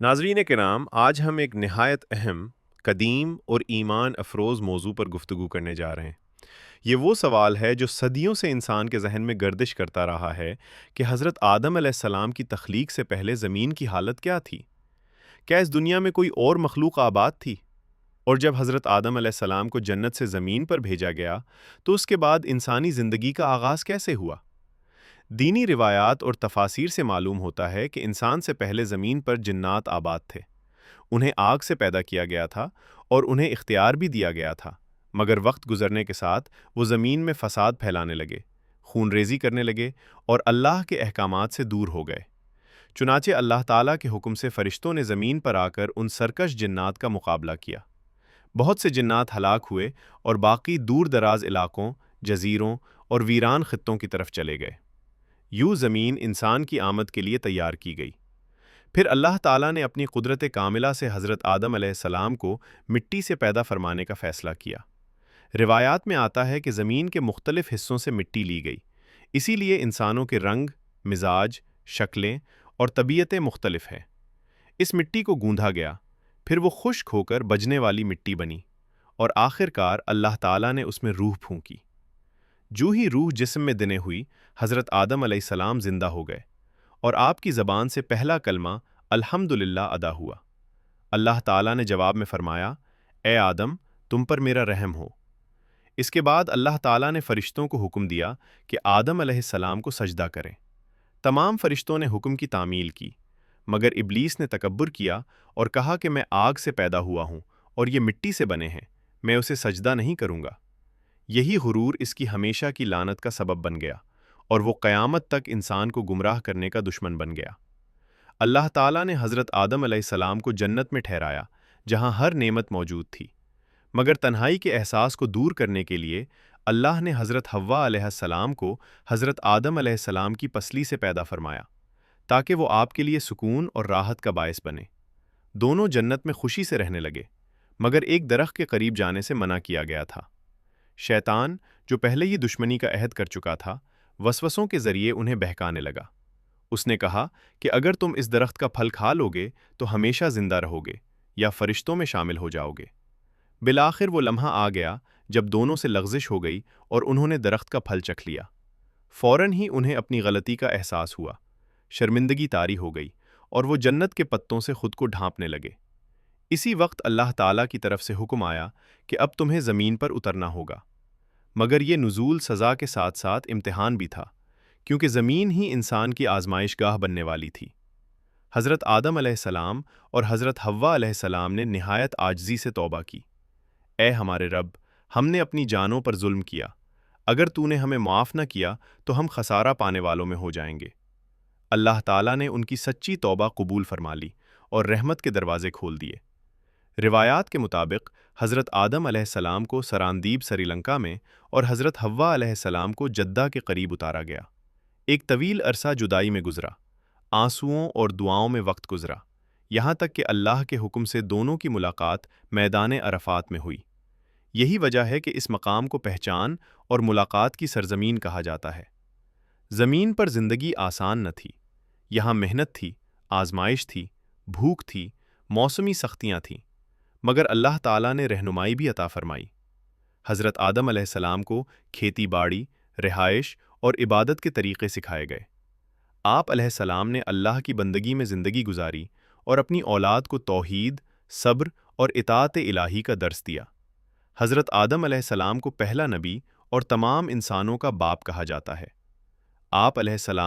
ناظرین کرام، آج ہم ایک نہایت اہم، قدیم اور ایمان افروز موضوع پر گفتگو کرنے جا رہے ہیں۔ یہ وہ سوال ہے جو صدیوں سے انسان کے ذہن میں گردش کرتا رہا ہے کہ حضرت آدم علیہ السلام کی تخلیق سے پہلے زمین کی حالت کیا تھی؟ کیا اس دنیا میں کوئی اور مخلوق آباد تھی؟ اور جب حضرت آدم علیہ السلام کو جنت سے زمین پر بھیجا گیا تو اس کے بعد انسانی زندگی کا آغاز کیسے ہوا؟ دینی روایات اور تفاسیر سے معلوم ہوتا ہے کہ انسان سے پہلے زمین پر جنات آباد تھے۔ انہیں آگ سے پیدا کیا گیا تھا اور انہیں اختیار بھی دیا گیا تھا، مگر وقت گزرنے کے ساتھ وہ زمین میں فساد پھیلانے لگے، خون ریزی کرنے لگے اور اللہ کے احکامات سے دور ہو گئے۔ چنانچہ اللہ تعالیٰ کے حکم سے فرشتوں نے زمین پر آ کر ان سرکش جنات کا مقابلہ کیا۔ بہت سے جنات ہلاک ہوئے اور باقی دور دراز علاقوں، جزیروں اور ویران خطوں کی طرف چلے گئے۔ یوں زمین انسان کی آمد کے لیے تیار کی گئی۔ پھر اللہ تعالیٰ نے اپنی قدرت کاملہ سے حضرت آدم علیہ السلام کو مٹی سے پیدا فرمانے کا فیصلہ کیا۔ روایات میں آتا ہے کہ زمین کے مختلف حصوں سے مٹی لی گئی، اسی لیے انسانوں کے رنگ، مزاج، شکلیں اور طبیعتیں مختلف ہیں۔ اس مٹی کو گوندھا گیا، پھر وہ خشک ہو کر بجنے والی مٹی بنی، اور آخر کار اللہ تعالیٰ نے اس میں روح پھونکی۔ جو ہی روح جسم میں دنے ہوئی، حضرت آدم علیہ السلام زندہ ہو گئے، اور آپ کی زبان سے پہلا کلمہ الحمدللہ ادا ہوا۔ اللہ تعالیٰ نے جواب میں فرمایا، اے آدم، تم پر میرا رحم ہو۔ اس کے بعد اللہ تعالیٰ نے فرشتوں کو حکم دیا کہ آدم علیہ السلام کو سجدہ کریں۔ تمام فرشتوں نے حکم کی تعمیل کی، مگر ابلیس نے تکبر کیا اور کہا کہ میں آگ سے پیدا ہوا ہوں اور یہ مٹی سے بنے ہیں، میں اسے سجدہ نہیں کروں گا۔ یہی غرور اس کی ہمیشہ کی لعنت کا سبب بن گیا، اور وہ قیامت تک انسان کو گمراہ کرنے کا دشمن بن گیا۔ اللہ تعالیٰ نے حضرت آدم علیہ السلام کو جنت میں ٹھہرایا، جہاں ہر نعمت موجود تھی، مگر تنہائی کے احساس کو دور کرنے کے لیے اللہ نے حضرت حوا علیہ السلام کو حضرت آدم علیہ السلام کی پسلی سے پیدا فرمایا، تاکہ وہ آپ کے لیے سکون اور راحت کا باعث بنے۔ دونوں جنت میں خوشی سے رہنے لگے، مگر ایک درخت کے قریب جانے سے منع کیا گیا تھا۔ شیطان، جو پہلے ہی دشمنی کا عہد کر چکا تھا، وسوسوں کے ذریعے انہیں بہکانے لگا۔ اس نے کہا کہ اگر تم اس درخت کا پھل کھا لوگے تو ہمیشہ زندہ رہو گے یا فرشتوں میں شامل ہو جاؤ گے۔ بالآخر وہ لمحہ آ گیا جب دونوں سے لغزش ہو گئی اور انہوں نے درخت کا پھل چکھ لیا۔ فوراً ہی انہیں اپنی غلطی کا احساس ہوا، شرمندگی طاری ہو گئی اور وہ جنت کے پتوں سے خود کو ڈھانپنے لگے۔ اسی وقت اللہ تعالیٰ کی طرف سے حکم آیا کہ اب تمہیں زمین پر اترنا ہوگا، مگر یہ نزول سزا کے ساتھ ساتھ امتحان بھی تھا، کیونکہ زمین ہی انسان کی آزمائش گاہ بننے والی تھی۔ حضرت آدم علیہ السلام اور حضرت حوا علیہ السلام نے نہایت عاجزی سے توبہ کی۔ اے ہمارے رب، ہم نے اپنی جانوں پر ظلم کیا، اگر تو نے ہمیں معاف نہ کیا تو ہم خسارہ پانے والوں میں ہو جائیں گے۔ اللہ تعالیٰ نے ان کی سچی توبہ قبول فرما لی اور رحمت کے دروازے کھول دیے۔ روایات کے مطابق حضرت آدم علیہ السلام کو سراندیب سری لنکا میں اور حضرت حوا علیہ السلام کو جدہ کے قریب اتارا گیا۔ ایک طویل عرصہ جدائی میں گزرا، آنسوؤں اور دعاؤں میں وقت گزرا، یہاں تک کہ اللہ کے حکم سے دونوں کی ملاقات میدان عرفات میں ہوئی۔ یہی وجہ ہے کہ اس مقام کو پہچان اور ملاقات کی سرزمین کہا جاتا ہے۔ زمین پر زندگی آسان نہ تھی، یہاں محنت تھی، آزمائش تھی، بھوک تھی، موسمی سختیاں تھیں، مگر اللہ تعالیٰ نے رہنمائی بھی عطا فرمائی۔ حضرت آدم علیہ السلام کو کھیتی باڑی، رہائش اور عبادت کے طریقے سکھائے گئے۔ آپ علیہ السلام نے اللہ کی بندگی میں زندگی گزاری اور اپنی اولاد کو توحید، صبر اور اطاعت الہی کا درس دیا۔ حضرت آدم علیہ السلام کو پہلا نبی اور تمام انسانوں کا باپ کہا جاتا ہے۔ آپ علیہ السلام